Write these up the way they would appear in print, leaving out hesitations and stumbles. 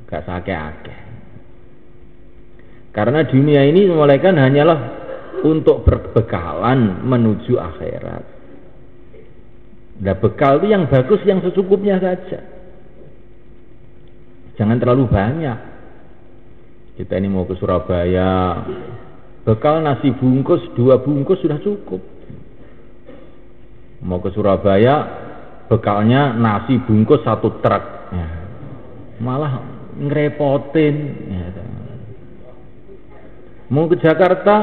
gak sakeh-akeh. Karena dunia ini semulaikan hanyalah untuk berbekalan menuju akhirat. Nah, bekal itu yang bagus, yang secukupnya saja. Jangan terlalu banyak. Kita ini mau ke Surabaya, bekal nasi bungkus 2 bungkus sudah cukup. Mau ke Surabaya, bekalnya nasi bungkus 1 truk, ya. Malah ngerepotin. Ya. Mau ke Jakarta,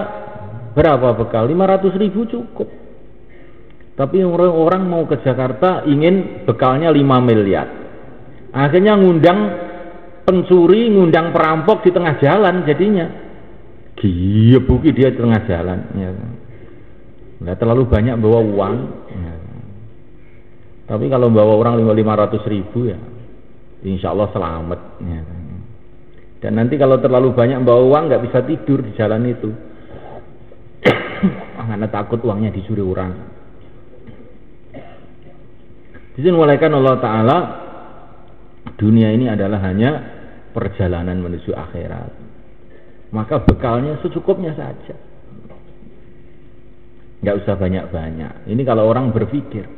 berapa bekal? 500.000 cukup. Tapi orang mau ke Jakarta ingin bekalnya 5 miliar. Akhirnya ngundang pencuri, ngundang perampok di tengah jalan jadinya. Giyebuki dia di tengah jalan. Ya. Nggak terlalu banyak bawa uang. Ya. Tapi kalau bawa orang 500.000 ya, insya Allah selamat. Ya. Dan nanti kalau terlalu banyak bawa uang nggak bisa tidur di jalan itu. Karena takut uangnya dicuri orang. Disinikan Allah Ta'ala, dunia ini adalah hanya perjalanan menuju akhirat. Maka bekalnya secukupnya saja. Nggak usah banyak-banyak. Ini kalau orang berpikir.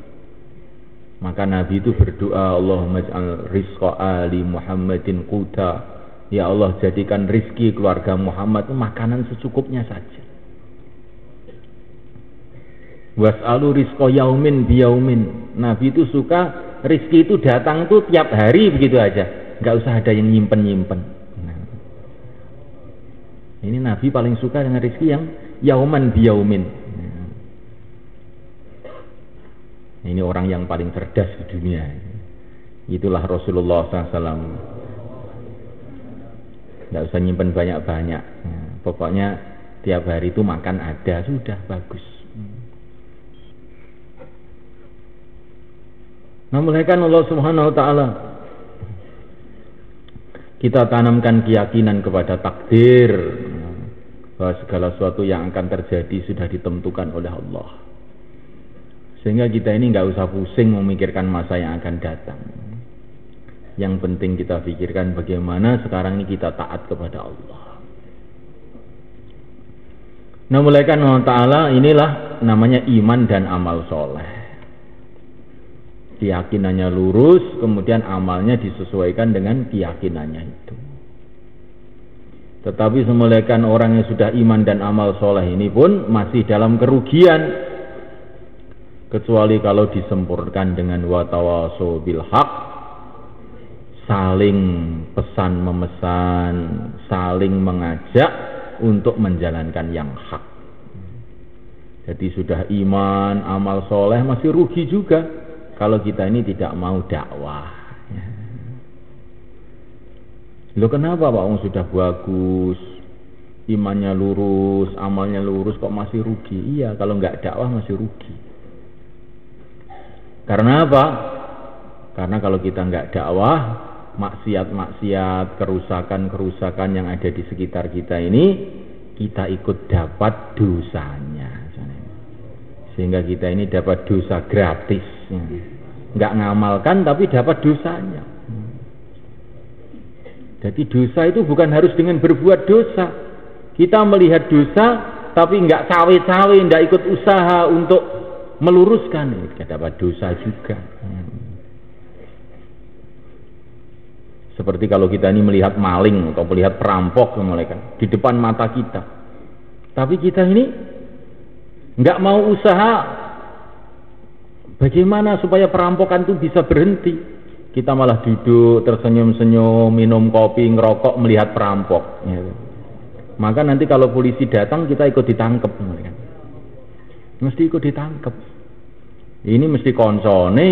Maka Nabi itu berdoa, Allahumma ij'al rizqa ali Muhammadin quta. Ya Allah, jadikan rizki keluarga Muhammad itu makanan secukupnya saja. Was'alu rizqa yaumin biyaumin. Nabi itu suka rizki itu datang tuh tiap hari begitu aja, nggak usah ada yang nyimpen. Nah, ini Nabi paling suka dengan rizki yang yauman biyaumin. Nah, ini orang yang paling cerdas di dunia. Itulah Rasulullah SAW. Nggak usah nyimpen banyak-banyak. Nah, pokoknya tiap hari itu makan ada, sudah bagus. Nah, mulaikan Allah Subhanahu wa Ta'ala, kita tanamkan keyakinan kepada takdir, bahwa segala sesuatu yang akan terjadi sudah ditentukan oleh Allah, sehingga kita ini nggak usah pusing memikirkan masa yang akan datang. Yang penting kita pikirkan bagaimana sekarang ini kita taat kepada Allah. Nah, mulaikan Allah Ta'ala, inilah namanya iman dan amal soleh. Keyakinannya lurus, kemudian amalnya disesuaikan dengan keyakinannya itu. Tetapi semulaikan orang yang sudah iman dan amal soleh ini pun masih dalam kerugian, kecuali kalau disempurnakan dengan watawaso bil haq, saling pesan memesan, saling mengajak untuk menjalankan yang hak. Jadi sudah iman, amal soleh masih rugi juga kalau kita ini tidak mau dakwah. Loh, kenapa Pak? Sudah bagus, imannya lurus, amalnya lurus, kok masih rugi? Iya, kalau nggak dakwah masih rugi. Karena apa? Karena kalau kita nggak dakwah, maksiat-maksiat, kerusakan-kerusakan yang ada di sekitar kita ini, kita ikut dapat dosanya. Sehingga kita ini dapat dosa gratis. Nggak ngamalkan tapi dapat dosanya. Jadi dosa itu bukan harus dengan berbuat dosa. Kita melihat dosa tapi nggak cawe-cawe, nggak ikut usaha untuk meluruskan, kita dapat dosa juga. Seperti kalau kita ini melihat maling atau melihat perampok di depan mata kita, tapi kita ini nggak mau usaha bagaimana supaya perampokan itu bisa berhenti. Kita malah duduk tersenyum-senyum, minum kopi, ngerokok, melihat perampok. Maka nanti kalau polisi datang kita ikut ditangkap. Mesti ikut ditangkap. Ini mesti koncone,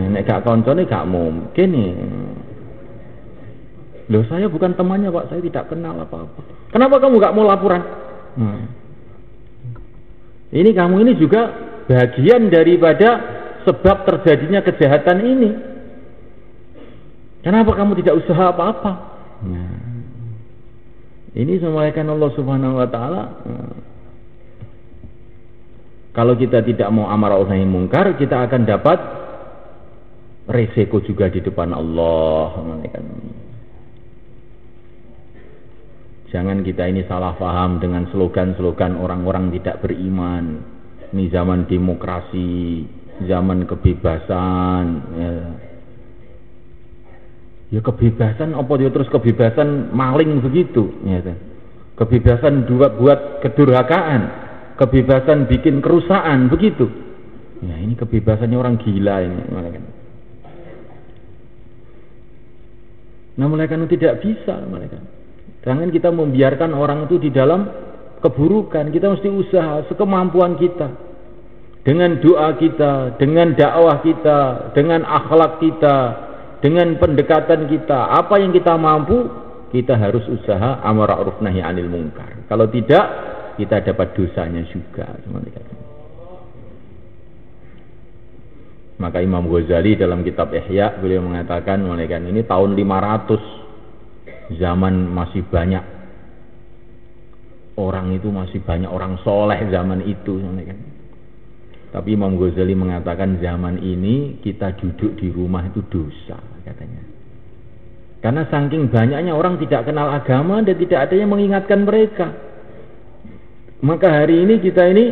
nek gak koncone gak mungkin nih. Loh, saya bukan temannya Pak, saya tidak kenal apa-apa. Kenapa kamu gak mau laporan? Ini kamu ini juga bagian daripada sebab terjadinya kejahatan ini. Kenapa kamu tidak usaha apa-apa? Ini semulaikan Allah Subhanahu wa Ta'ala. Kalau kita tidak mau amar ma'ruf nahi munkar, kita akan dapat resiko juga di depan Allah. Jangan kita ini salah paham dengan slogan-slogan orang-orang tidak beriman. Ini zaman demokrasi, zaman kebebasan. Ya kebebasan apa dia terus kebebasan maling begitu, ya. Kebebasan buat kedurhakaan, kebebasan bikin kerusakan begitu. Ya ini kebebasannya orang gila ini. Nah mereka itu tidak bisa mereka. Jangan kita membiarkan orang itu di dalam keburukan. Kita mesti usaha sekemampuan kita. Dengan doa kita, dengan dakwah kita, dengan akhlak kita, dengan pendekatan kita. Apa yang kita mampu, kita harus usaha amar ma'ruf nahi 'anil munkar. Kalau tidak, kita dapat dosanya juga. Maka Imam Ghazali dalam kitab Ihya beliau mengatakan ini tahun 500. Zaman masih banyak orang itu masih banyak orang soleh zaman itu. Tapi Imam Ghazali mengatakan zaman ini kita duduk di rumah itu dosa katanya. Karena saking banyaknya orang tidak kenal agama dan tidak ada yang mengingatkan mereka. Maka hari ini kita ini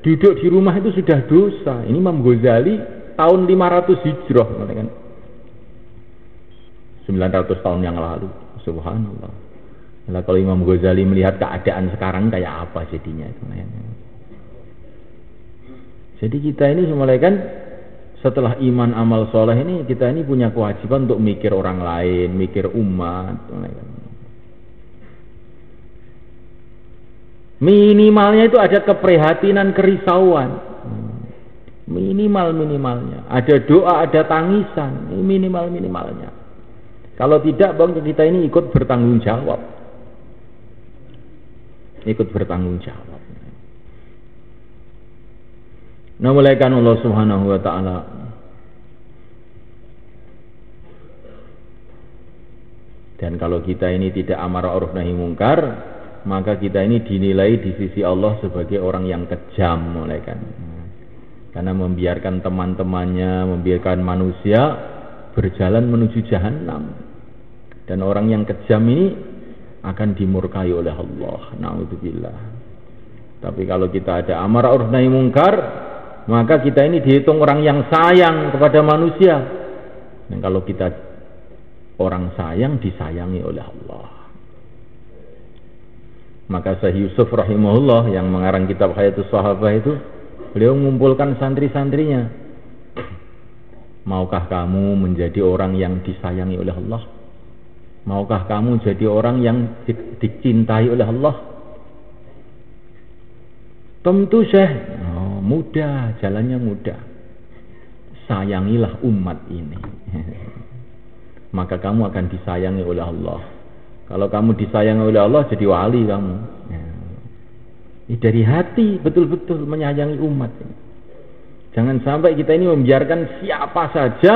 duduk di rumah itu sudah dosa. Ini Imam Ghazali tahun 500 Hijrah mengatakan. 900 tahun yang lalu. Subhanallah. Nah, kalau Imam Ghazali melihat keadaan sekarang kayak apa jadinya itu. Jadi kita ini semula kan setelah iman amal soleh ini kita ini punya kewajiban untuk mikir orang lain, mikir umat. Minimalnya itu ada keprihatinan, kerisauan. Minimalnya. Ada doa, ada tangisan. Ini minimalnya. Kalau tidak, bang, kita ini ikut bertanggung jawab. Nah, mulaikan Allah Subhanahu wa taala dan kalau kita ini tidak amar ma'ruf nahi munkar, maka kita ini dinilai di sisi Allah sebagai orang yang kejam, mulaikan. Karena membiarkan teman-temannya, membiarkan manusia berjalan menuju jahanam. Dan orang yang kejam ini akan dimurkai oleh Allah. Na'udzubillah. Tapi kalau kita ada amar ma'ruf nahi munkar, maka kita ini dihitung orang yang sayang kepada manusia. Dan kalau kita orang sayang, disayangi oleh Allah. Maka Syekh Yusuf rahimahullah yang mengarang kitab Hayatus Sahabah itu, beliau mengumpulkan santri-santrinya. Maukah kamu menjadi orang yang disayangi oleh Allah? Maukah kamu jadi orang yang dicintai oleh Allah? Tentu Syekh. Mudah, jalannya mudah. Sayangilah umat ini. Maka kamu akan disayangi oleh Allah. Kalau kamu disayangi oleh Allah, jadi wali kamu. Dari hati betul-betul menyayangi umat. Jangan sampai kita ini membiarkan siapa saja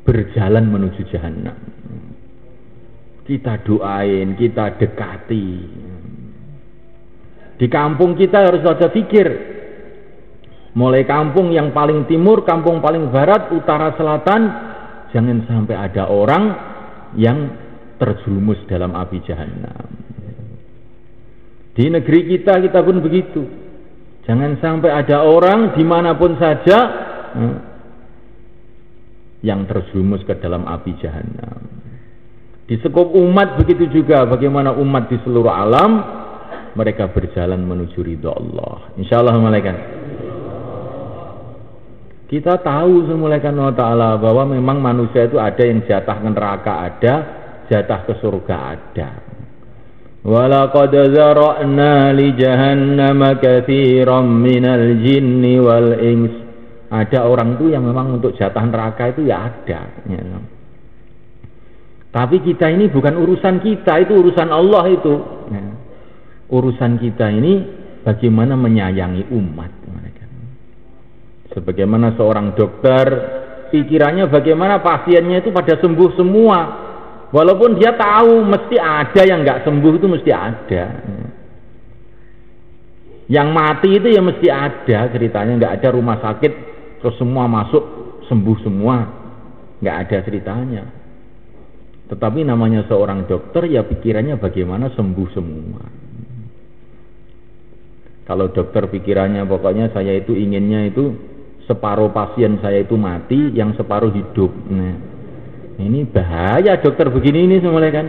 berjalan menuju jahanam. Kita doain, kita dekati. Di kampung kita harus ada pikir. Mulai kampung yang paling timur, kampung paling barat, utara, selatan, jangan sampai ada orang yang terjerumus dalam api jahanam. Di negeri kita pun begitu. Jangan sampai ada orang dimanapun saja yang terjerumus ke dalam api jahanam. Di sekup umat begitu juga, bagaimana umat di seluruh alam mereka berjalan menuju ridha Allah. Insyaallah malaikat. Kita tahu semulaikan Allah Ta'ala bahwa memang manusia itu ada yang jatah ke neraka ada, jatah ke surga ada. Walaqad zara'na li jahannama katsiran minal jinni wal ins. Ada orang itu yang memang untuk jatah neraka itu ya ada. Ya. Tapi kita ini bukan urusan kita, itu urusan Allah itu. Ya. Urusan kita ini bagaimana menyayangi umat. Sebagaimana seorang dokter, pikirannya bagaimana pasiennya itu pada sembuh semua. Walaupun dia tahu mesti ada yang nggak sembuh, itu mesti ada. Yang mati itu ya mesti ada ceritanya, nggak ada rumah sakit terus semua masuk sembuh semua, nggak ada ceritanya. Tetapi namanya seorang dokter ya pikirannya bagaimana sembuh semua. Kalau dokter pikirannya pokoknya saya itu inginnya itu separuh pasien saya itu mati, yang separuh hidup. Nah, ini bahaya dokter begini ini semuanya kan.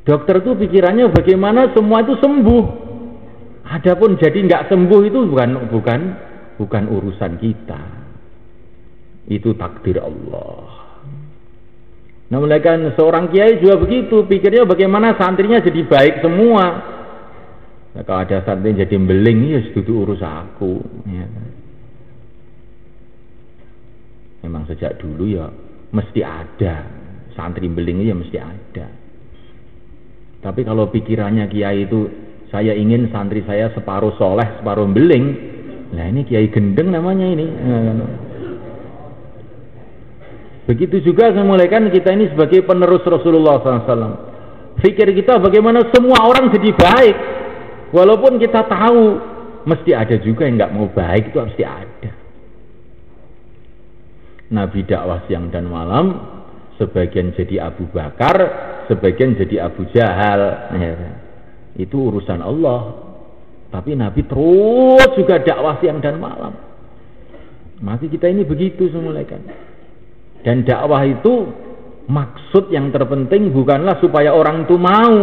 Dokter itu pikirannya bagaimana semua itu sembuh. Adapun jadi nggak sembuh itu bukan urusan kita. Itu takdir Allah. Nah, mulai kan seorang kiai juga begitu, pikirnya bagaimana santrinya jadi baik semua. Nah, kalau ada santri jadi beling, ya itu urus aku. Ya. Memang sejak dulu ya mesti ada santri beling, ya mesti ada. Tapi kalau pikirannya kiai itu saya ingin santri saya separuh soleh, separuh beling, nah ini kiai gendeng namanya ini. Begitu juga semulakan kita ini sebagai penerus Rasulullah SAW. Fikir kita bagaimana semua orang jadi baik. Walaupun kita tahu mesti ada juga yang nggak mau baik, itu pasti ada. Nabi dakwah siang dan malam, sebagian jadi Abu Bakar, sebagian jadi Abu Jahal. Itu urusan Allah. Tapi Nabi terus juga dakwah siang dan malam. Maka kita ini begitu semulakan. Dan dakwah itu maksud yang terpenting bukanlah supaya orang itu mau,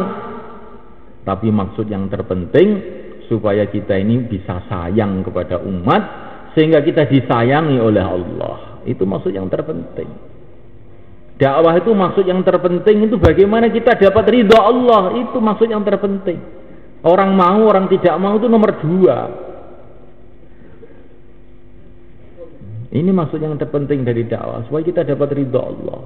tapi maksud yang terpenting supaya kita ini bisa sayang kepada umat sehingga kita disayangi oleh Allah. Itu maksud yang terpenting. Dakwah itu maksud yang terpenting itu bagaimana kita dapat ridha Allah, itu maksud yang terpenting. Orang mau, orang tidak mau itu nomor 2. Ini maksud yang terpenting dari dakwah, supaya kita dapat ridha Allah.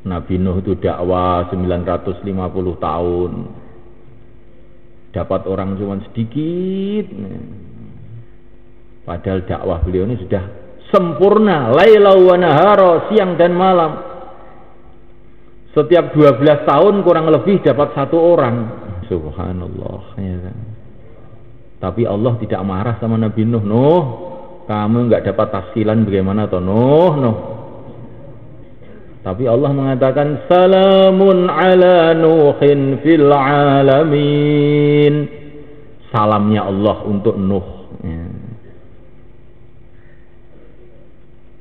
Nabi Nuh itu dakwah 950 tahun. Dapat orang cuma sedikit. Padahal dakwah beliau ini sudah sempurna, laila wa nahara, siang dan malam. Setiap 12 tahun kurang lebih dapat 1 orang. Subhanallah, ya kan? Tapi Allah tidak marah sama Nabi Nuh. Nuh, kamu nggak dapat tahsilan bagaimana toh Nuh? Tapi Allah mengatakan salamun ala Nuhin fil alamin. Salamnya Allah untuk Nuh. Ya.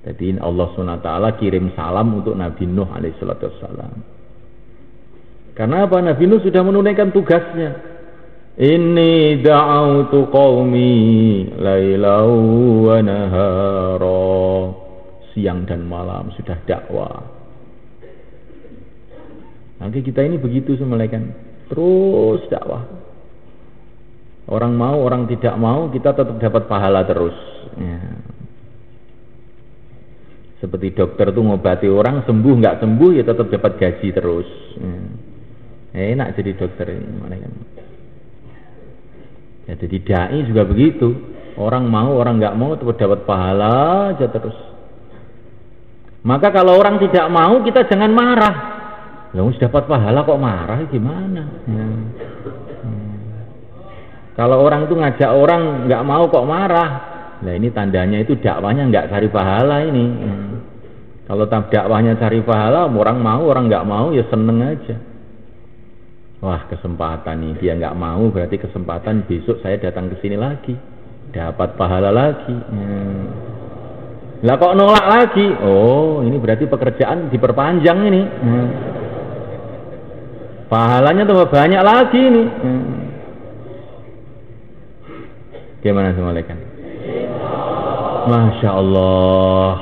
Jadi Allah SWT kirim salam untuk Nabi Nuh alaihissalam. Karena apa? Nabi Nuh sudah menunaikan tugasnya. Inni da'autu qaumi lailau wa nahara. Siang dan malam sudah dakwah. Nanti kita ini begitu semulaikan, terus dakwah. Orang mau, orang tidak mau, kita tetap dapat pahala terus. Ya. Seperti dokter tuh ngobati orang, sembuh nggak sembuh ya tetap dapat gaji terus. Ya. Enak jadi dokter ini, kan? Ya, jadi dai juga begitu. Orang mau, orang nggak mau tetap dapat pahala aja terus. Maka kalau orang tidak mau kita jangan marah. Loh, sudah dapat pahala kok marah gimana? Ya. Kalau orang itu ngajak orang nggak mau kok marah. Nah ini tandanya itu dakwahnya nggak cari pahala ini. Kalau dakwahnya cari pahala, orang mau, orang nggak mau ya seneng aja. Wah kesempatan nih, dia nggak mau berarti kesempatan besok saya datang ke sini lagi, dapat pahala lagi. Lah kok nolak lagi? Oh ini berarti pekerjaan diperpanjang ini. Pahalanya tambah banyak lagi ini. Gimana semalekan? Masya Allah.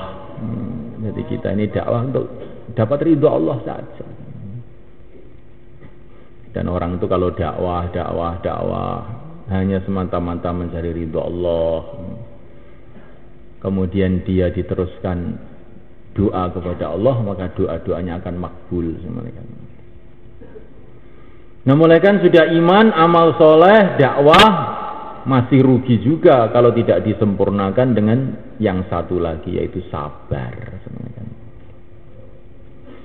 Jadi kita ini dakwah untuk dapat ridho Allah saja. Dan orang itu kalau dakwah hanya semata-mata mencari ridho Allah, kemudian dia diteruskan doa kepada Allah, maka doa-doanya akan makbul. Nah mulai kan sudah iman, amal soleh, dakwah masih rugi juga kalau tidak disempurnakan dengan yang satu lagi yaitu sabar.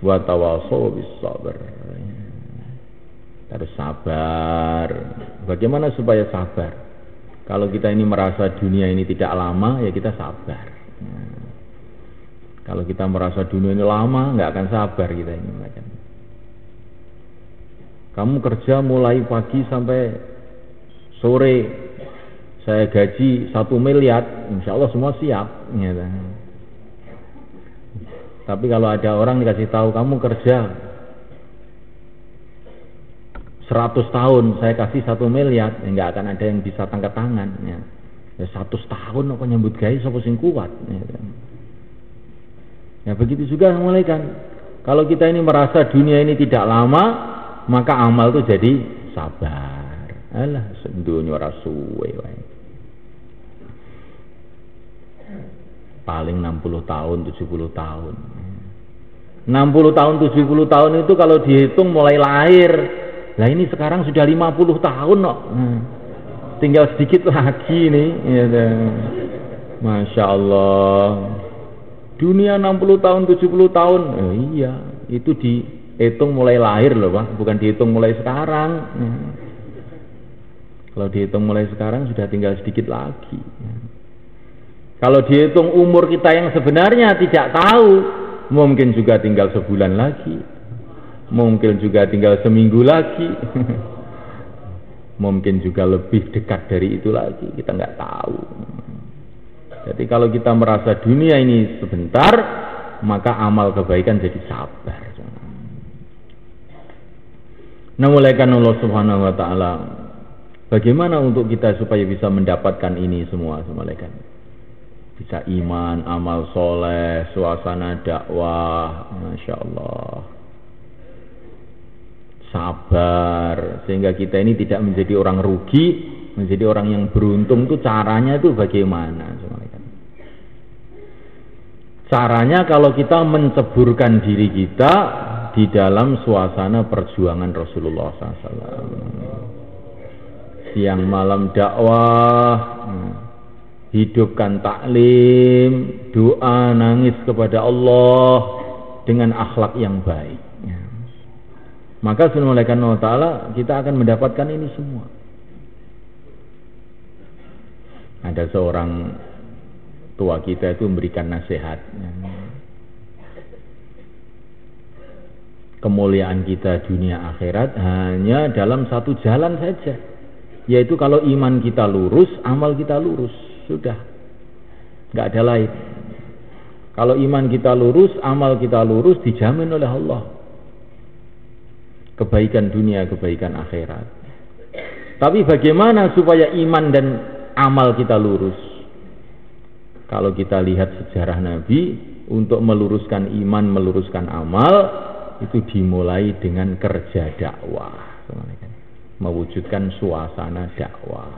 Wa tawassaw bis sabr. Harus sabar. Bagaimana supaya sabar? Kalau kita ini merasa dunia ini tidak lama, ya kita sabar. Kalau kita merasa dunia ini lama, nggak akan sabar kita ini. Kamu kerja mulai pagi sampai sore, saya gaji 1 miliar, insya Allah semua siap. Gitu. Tapi kalau ada orang dikasih tahu kamu kerja 100 tahun, saya kasih 1 miliar, nggak akan ada yang bisa angkat tangan. Ya 100 tahun apa nyambut gawe sapa sing kuat. Ya begitu juga malaikat. Kalau kita ini merasa dunia ini tidak lama, maka amal itu jadi sabar. Alah, dunia ora suwe wae. Paling 60 tahun, 70 tahun. 60 tahun, 70 tahun itu kalau dihitung mulai lahir. Lah ini sekarang sudah 50 tahun kok. Tinggal sedikit lagi nih. Ya, Masya Allah. Dunia 60 tahun, 70 tahun. Iya, itu dihitung mulai lahir loh Pak. Bukan dihitung mulai sekarang. Kalau dihitung mulai sekarang sudah tinggal sedikit lagi. Kalau dihitung umur kita yang sebenarnya tidak tahu, mungkin juga tinggal sebulan lagi, mungkin juga tinggal seminggu lagi, mungkin juga lebih dekat dari itu lagi, kita nggak tahu. Jadi kalau kita merasa dunia ini sebentar, maka amal kebaikan jadi sabar. Nah, mulai kan Allah Subhanahu Wa Taala, bagaimana untuk kita supaya bisa mendapatkan ini semua, malaikat? Bisa iman, amal soleh, suasana dakwah, Masya Allah, sabar, sehingga kita ini tidak menjadi orang rugi, menjadi orang yang beruntung. Itu caranya itu bagaimana? Caranya kalau kita menceburkan diri kita di dalam suasana perjuangan Rasulullah SAW, siang malam dakwah, hidupkan taklim, doa, nangis kepada Allah dengan akhlak yang baik. Maka subhanahu wa ta'ala kita akan mendapatkan ini semua. Ada seorang tua kita itu memberikan nasihat. Kemuliaan kita dunia akhirat hanya dalam satu jalan saja, yaitu kalau iman kita lurus, amal kita lurus. Sudah, nggak ada lain. Kalau iman kita lurus, amal kita lurus, dijamin oleh Allah kebaikan dunia, kebaikan akhirat. Tapi bagaimana supaya iman dan amal kita lurus? Kalau kita lihat sejarah Nabi, untuk meluruskan iman, meluruskan amal, itu dimulai dengan kerja dakwah, mewujudkan suasana dakwah.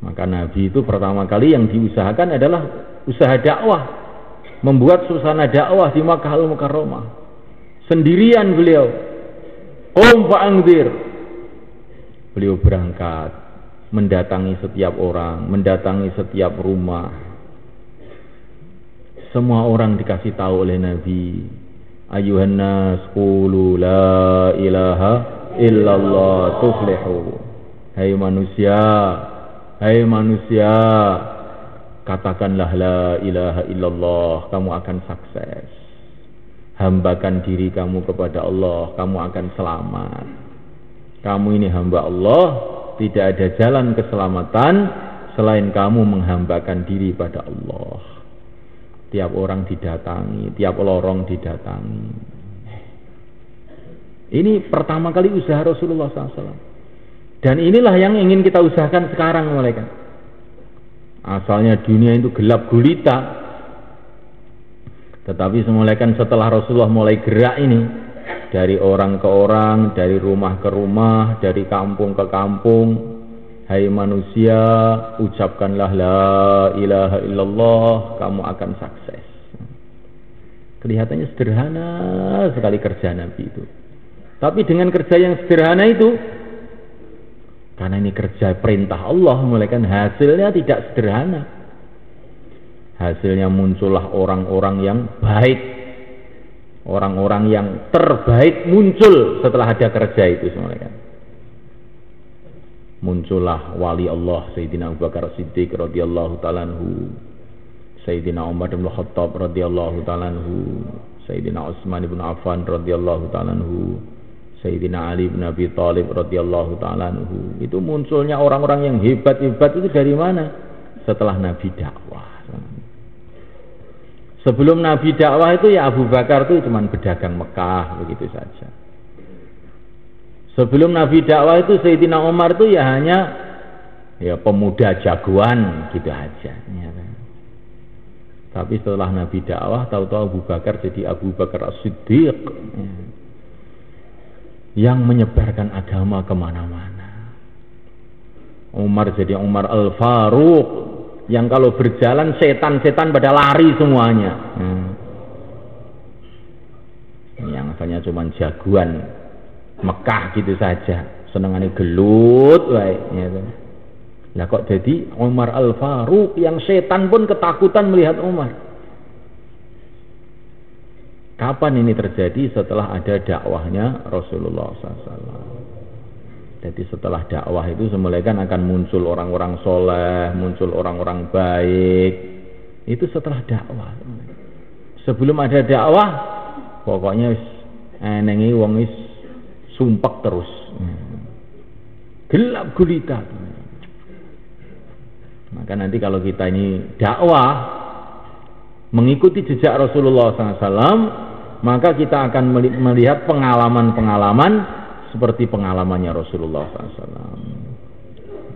Maka Nabi itu pertama kali yang diusahakan adalah usaha dakwah, membuat suasana dakwah di Makkah Al-Mukarramah. Sendirian beliau, fa'anzir. Beliau berangkat, mendatangi setiap orang, mendatangi setiap rumah. Semua orang dikasih tahu oleh Nabi, ayuhan nas qulu la ilaha illallah tuflihu. Hai manusia, katakanlah la ilaha illallah, kamu akan sukses. Hambakan diri kamu kepada Allah, kamu akan selamat. Kamu ini hamba Allah, tidak ada jalan keselamatan selain kamu menghambakan diri pada Allah. Tiap orang didatangi, tiap lorong didatangi. Ini pertama kali usaha Rasulullah SAW. Dan inilah yang ingin kita usahakan sekarang, malaikat. Asalnya dunia itu gelap gulita, tetapi semulaikan setelah Rasulullah mulai gerak ini, dari orang ke orang, dari rumah ke rumah, dari kampung ke kampung. Hai manusia, ucapkanlah la ilaha illallah, kamu akan sukses. Kelihatannya sederhana sekali kerja Nabi itu. Tapi dengan kerja yang sederhana itu, karena ini kerja perintah Allah, mulaikan hasilnya tidak sederhana. Hasilnya muncullah orang-orang yang baik, orang-orang yang terbaik muncul setelah ada kerja itu semuanya. Muncullah wali Allah Sayyidina Abu Bakar Siddiq radhiyallahu ta'ala anhu, Sayyidina Umar bin Khattab radhiyallahu ta'ala anhu, Sayyidina Utsman bin Affan radhiyallahu ta'ala anhu, Sayyidina Ali bin Abi Thalib radhiyallahu ta'ala anhu. Itu munculnya orang-orang yang hebat-hebat itu dari mana? Setelah Nabi dakwah. Sebelum Nabi dakwah itu ya Abu Bakar itu cuma pedagang Mekah begitu saja. Sebelum Nabi dakwah itu Sayyidina Umar itu ya hanya ya pemuda jagoan gitu aja. Ya. Tapi setelah Nabi dakwah tahu-tahu Abu Bakar jadi Abu Bakar As-Siddiq. Ya. Yang menyebarkan agama kemana-mana. Umar jadi Umar Al-Faruq, yang kalau berjalan setan-setan pada lari semuanya. Yang asalnya cuma jagoan Mekah gitu saja, senengannya gelut wae gitu. Lah kok jadi Umar Al-Faruq yang setan pun ketakutan melihat Umar. Kapan ini terjadi? Setelah ada dakwahnya Rasulullah SAW. Jadi setelah dakwah itu semula kan akan muncul orang-orang soleh, muncul orang-orang baik. Itu setelah dakwah. Sebelum ada dakwah, pokoknya enengi wong is sumpek terus, gelap gulita. Maka nanti kalau kita ini dakwah mengikuti jejak Rasulullah SAW, maka kita akan melihat pengalaman-pengalaman seperti pengalamannya Rasulullah SAW.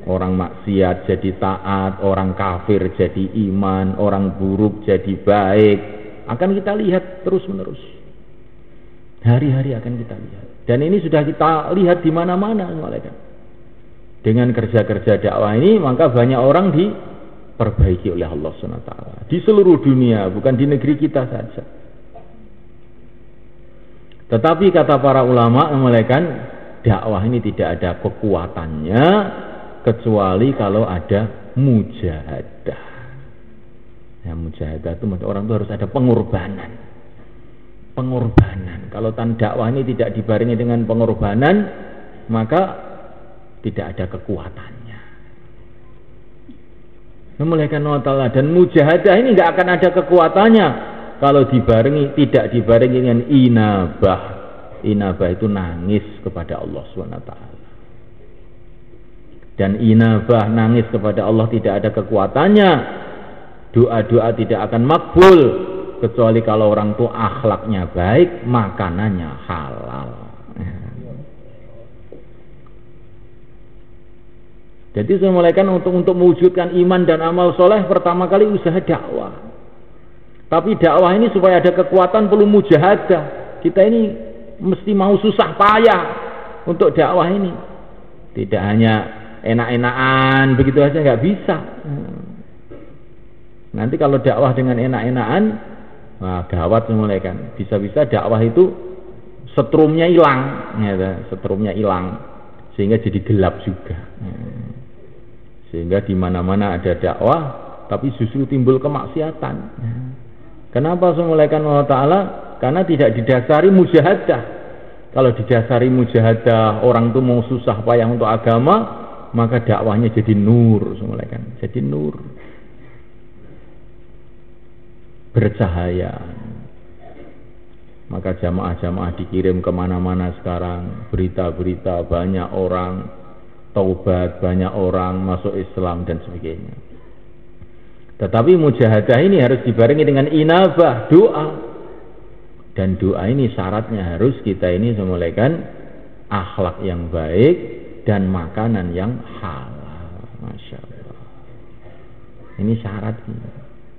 Orang maksiat jadi taat, orang kafir jadi iman, orang buruk jadi baik. Akan kita lihat terus-menerus. Hari-hari akan kita lihat. Dan ini sudah kita lihat di mana-mana. Dengan kerja-kerja dakwah ini, maka banyak orang diperbaiki oleh Allah SWT. Di seluruh dunia, bukan di negeri kita saja. Tetapi kata para ulama mengatakan dakwah ini tidak ada kekuatannya kecuali kalau ada mujahadah. Ya, mujahadah itu orang itu harus ada pengorbanan. Pengorbanan. Kalau dakwah ini tidak dibarengi dengan pengorbanan, maka tidak ada kekuatannya. Memulaikan Allah dan mujahadah ini nggak akan ada kekuatannya kalau tidak dibarengi dengan inabah. Inabah itu nangis kepada Allah SWT. Dan inabah nangis kepada Allah tidak ada kekuatannya. Doa-doa tidak akan makbul kecuali kalau orang itu akhlaknya baik, makanannya halal. Jadi saya mulaikan untuk mewujudkan iman dan amal soleh pertama kali usaha dakwah. Tapi dakwah ini supaya ada kekuatan perlu mujahadah. Kita ini mesti mau susah payah untuk dakwah ini. Tidak hanya enak-enakan begitu aja nggak bisa. Nanti kalau dakwah dengan enak-enakan, wah gawat mulai kan. Bisa-bisa dakwah itu setrumnya hilang, ya, setrumnya hilang sehingga jadi gelap juga. Sehingga di mana-mana ada dakwah, tapi justru timbul kemaksiatan. Kenapa semulaikan Allah Ta'ala? Karena tidak didasari mujahadah. Kalau didasari mujahadah, orang itu mau susah payah untuk agama, maka dakwahnya jadi nur, semulaikan. Jadi nur, bercahaya. Maka jamaah-jamaah dikirim kemana-mana sekarang, berita-berita banyak orang taubat, banyak orang masuk Islam dan sebagainya. Tetapi mujahadah ini harus dibarengi dengan inabah, doa. Dan doa ini syaratnya harus kita ini semulaikan akhlak yang baik dan makanan yang halal. Masya Allah. Ini syaratnya.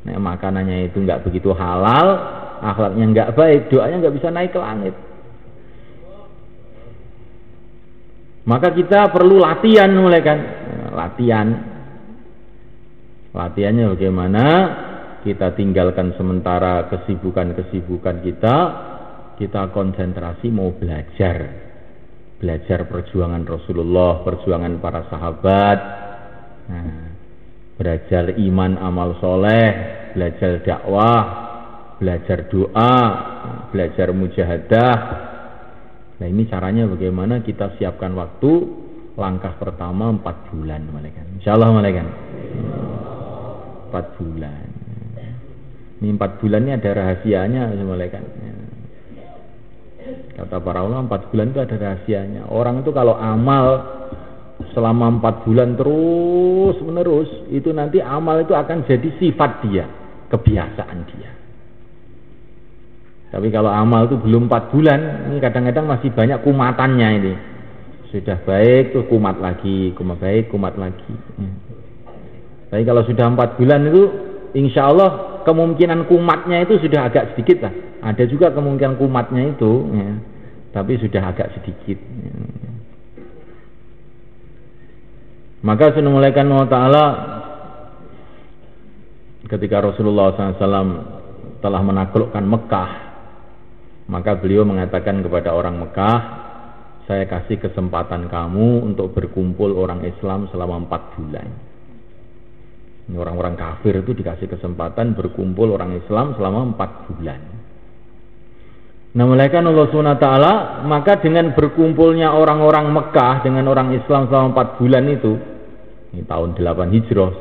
Nah, makanannya itu nggak begitu halal, akhlaknya nggak baik, doanya nggak bisa naik ke langit. Maka kita perlu latihan semulaikan. Latihan. Latihannya bagaimana? Kita tinggalkan sementara kesibukan-kesibukan kita konsentrasi mau belajar perjuangan Rasulullah, perjuangan para sahabat, belajar iman amal soleh, belajar dakwah, belajar doa, belajar mujahadah. Nah ini caranya bagaimana? Kita siapkan waktu. Langkah pertama 4 bulan, Insya Allah 4 bulan. Ini 4 bulan ini ada rahasianya malaikat. Kata para ulama 4 bulan itu ada rahasianya. Orang itu kalau amal selama 4 bulan terus menerus, itu nanti amal itu akan jadi sifat dia, kebiasaan dia. Tapi kalau amal itu belum 4 bulan, ini kadang-kadang masih banyak kumatannya ini. Sudah baik tuh kumat lagi, kumat baik, kumat lagi. Tapi kalau sudah 4 bulan itu, insya Allah kemungkinan kumatnya itu sudah agak sedikit lah. Ada juga kemungkinan kumatnya itu, ya, tapi sudah agak sedikit. Ya. Maka sunnah malaikat Allah Ta'ala ketika Rasulullah SAW telah menaklukkan Mekah, maka beliau mengatakan kepada orang Mekah, saya kasih kesempatan kamu untuk berkumpul orang Islam selama 4 bulan. Ini orang-orang kafir itu dikasih kesempatan berkumpul orang Islam selama 4 bulan. Nah, malaikat Allah SWT, maka dengan berkumpulnya orang-orang Mekah dengan orang Islam selama 4 bulan itu, ini tahun 8 Hijrah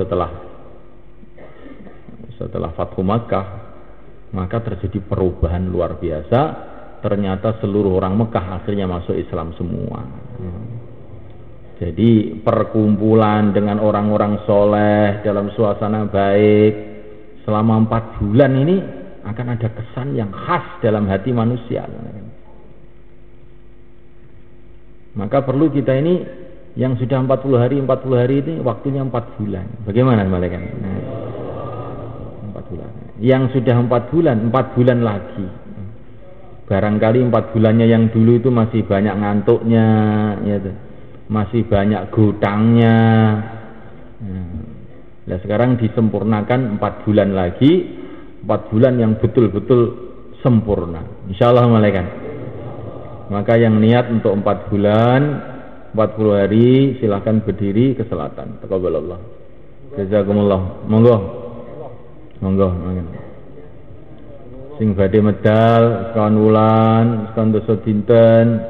setelah Fathu Makkah, maka terjadi perubahan luar biasa. Ternyata seluruh orang Mekah akhirnya masuk Islam semua. Jadi perkumpulan dengan orang-orang soleh dalam suasana baik selama 4 bulan ini akan ada kesan yang khas dalam hati manusia. Maka perlu kita ini yang sudah 40 hari ini waktunya 4 bulan. Bagaimana malaikat? 4 bulan. Yang sudah 4 bulan lagi. Barangkali 4 bulannya yang dulu itu masih banyak ngantuknya, ya tuh. Masih banyak gutangnya. Nah, sekarang disempurnakan 4 bulan lagi, 4 bulan yang betul-betul sempurna, insyaallah malaikat. Maka yang niat untuk 4 bulan 40 hari silahkan berdiri ke selatan. Taqabbalallah. Jazakumullah. Monggo. Sing badhe medal sekawan wulan, sekawan dosa dinten,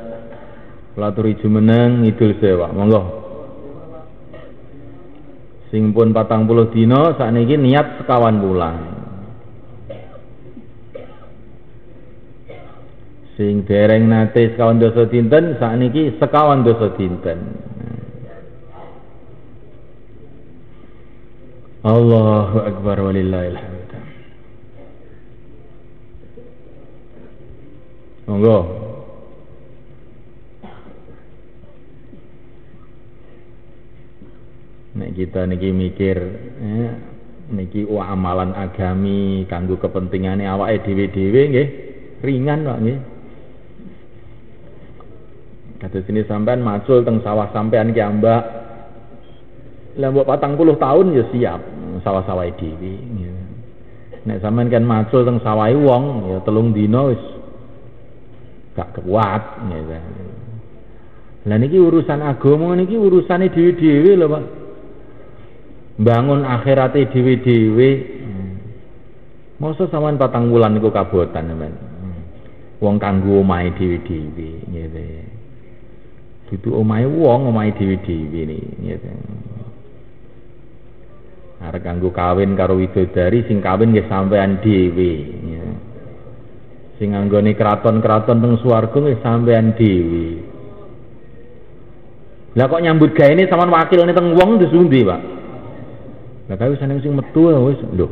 laturi jumeneng ngidul sewa, monggo. Sing pun 40 dina sakniki niat sekawan wulan. Sing dereng nate sekawan dosa dinten sakniki sekawan dosa dinten. Allahu akbar walillahil hamd. Monggo. Nek kita niki mikir niki amalan agami kanggo kepentingane awake dhewe-dhewe nggih ringan kok nggih. Kados sini sampean macul teng sawah sampean ki ambak. Lah mbok 40 tahun ya siap sawah-sawah dhewe. Nek sampean kan macul teng sawahe wong ya 3 dina wis gak kuat gitu. Lah niki urusan agama niki urusane dhewe-dhewe lho, Pak. Bangun akhirate dhewe-dhewe. Mosok sampean 4 wulan niku kabotan sampean. Wong kanggo omahe dhewe-dhewe gitu. Dudu omahe wong, omahe dhewe-dhewe gitu. Arep kanggo kawin karo widodari sing kawin nggih sampean dhewe gitu. Sing anggone kraton-kraton teng swarga wis sampean dhewe. Lah kok nyambut gawe ini sampean wakilne teng wong disundi, Pak. Lah kae wis ana sing metu wis lho.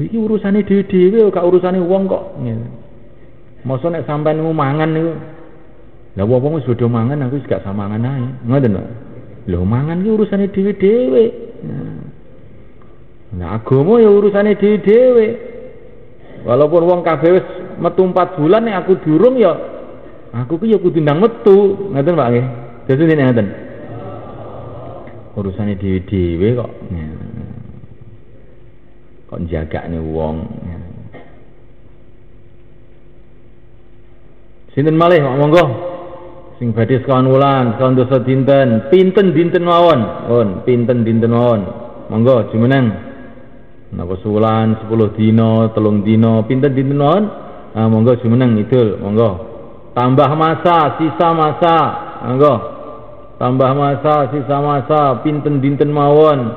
Iki urusane dhewe-dhewe gak urusane wong kok. Mosok nek sampean mangan niku. Lah wong wis padha mangan aku wis gak samangan ae. Ngoten lho. Lho mangan ki urusane dhewe-dhewe. Nah agama ya urusane dhewe-dhewe. Walaupun wong kabeh wis metu 4 bulan nek aku durung ya aku ki ya kudu ndang metu, ngoten Pak nggih. Dadi ngene ngoten. Urusane dhewe-dhewe kok. Kok jagane wong. Sinten malih monggo sing badhe sekawan wulan, sekawan dosa dinten, pinten dinten mawon. Pinten dinten mawon. Monggo jumeneng. Napa sulan 10 dina, 3 dina, pinten dinten mawon? Monggo jumeneng idul, monggo. Tambah masa, sisa masa, monggo. Tambah masa, sisa masa, pinten dinten mawon.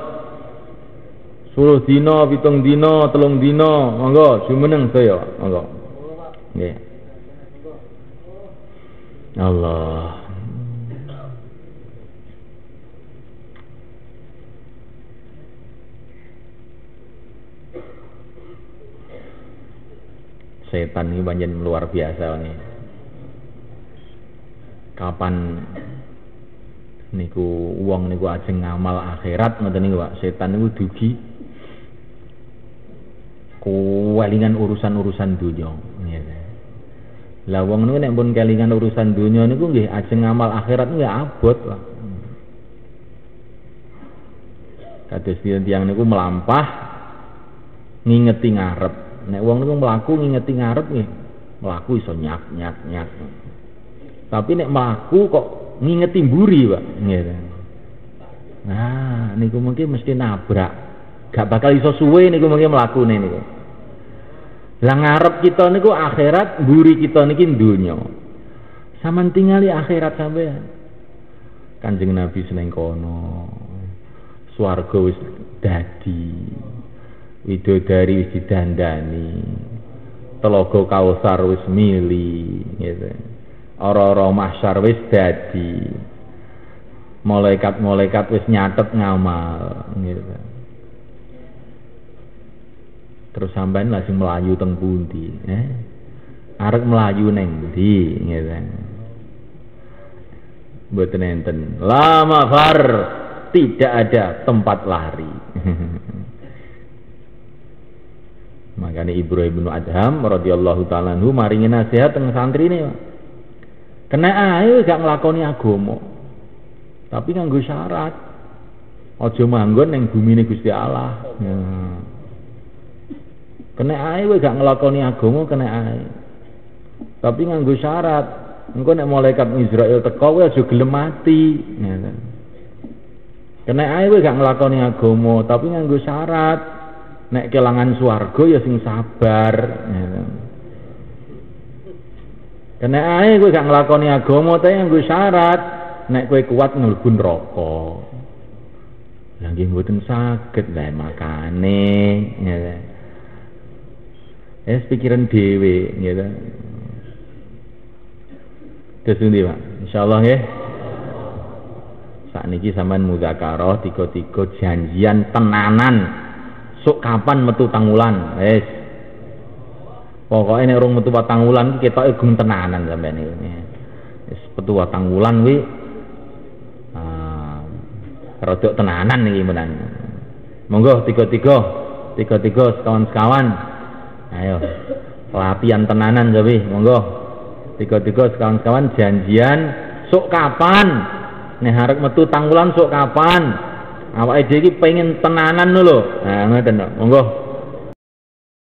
10 dina, 7 dina, 3 dina, monggo jumeneng saya, monggo. Nggih. Allah. Setan ini pancen luar biasa nih. Kapan niku wong niku ajeng ngamal akhirat ngoten niku Pak, setan niku dugi kelingan urusan-urusan dunya. Lah wong niku nek pun kelingan urusan dunya niku nggih ajeng ngamal akhirat nggih abot Pak. Kados tiyang niku melampah ngingeti ngarep. Nek wong niku mlaku ngingeti ngarep nggih, mlaku iso nyak. Tapi nek mlaku kok ngingeti mburi, Pak. Nggih. Nah, niku mungkin mesti nabrak. Gak bakal iso suwe niku mungkin mlakune niku. Lah ngarep kita niku akhirat, mburi kita niki donya. Saman tingali akhirat sampean. Kanjeng Nabi seneng kono. Swarga wis dadi. Widodari wis didandani, Telaga Kausar wis mili, gitu. Ora-ora mahsyar wis dadi, malaikat-malaikat wis nyatet ngamal, gitu. Terus sampean langsung melayu teng pundi, arep melayu neng ndi, gitu. Mboten enten, la mafar, tidak ada tempat lari. Makanya Ibrahim bin Adham radhiyallahu taala anhu maringi nasihat teng santrine, Pak. Kena ae gak nglakoni agama. Tapi nganggo syarat. Aja manggon ning bumine Gusti Allah. Ya. Kena ae gak nglakoni agama kena ae. Tapi nganggo syarat. Engko nek malaikat Israel teko kowe aja gelem mati, ya. Kena ae gak nglakoni agama tapi nganggo syarat. Nek kelangan swarga ya sing sabar, ya. Kena ae kowe gak nglakoni agama tapi nganggo syarat, nek kowe kuat mlebu neraka. Lah nggih mboten saged lah makane, ya. Pikiran dhewe, ya. Terus ndi, Pak? Insyaallah nggih. Sakniki sampean mudzakarah tiga-tiga janjian tenanan. Sok kapan metu tangulan, wis. Pokoke nek urung metu tangulan iki ketoke gum tenanan sampeyan iki. Wis metu tangulan kuwi rodok tenanan iki menan. Monggo tiga-tiga sekawan-sekawan. Ayo. Latihan tenanan jawi, monggo. Tiga-tiga sekawan-sekawan janjian sok kapan? Nek arep metu tangulan sok kapan? Awake dhewe iki pengen tenanan lho. Nah, ngoten kok. Monggo.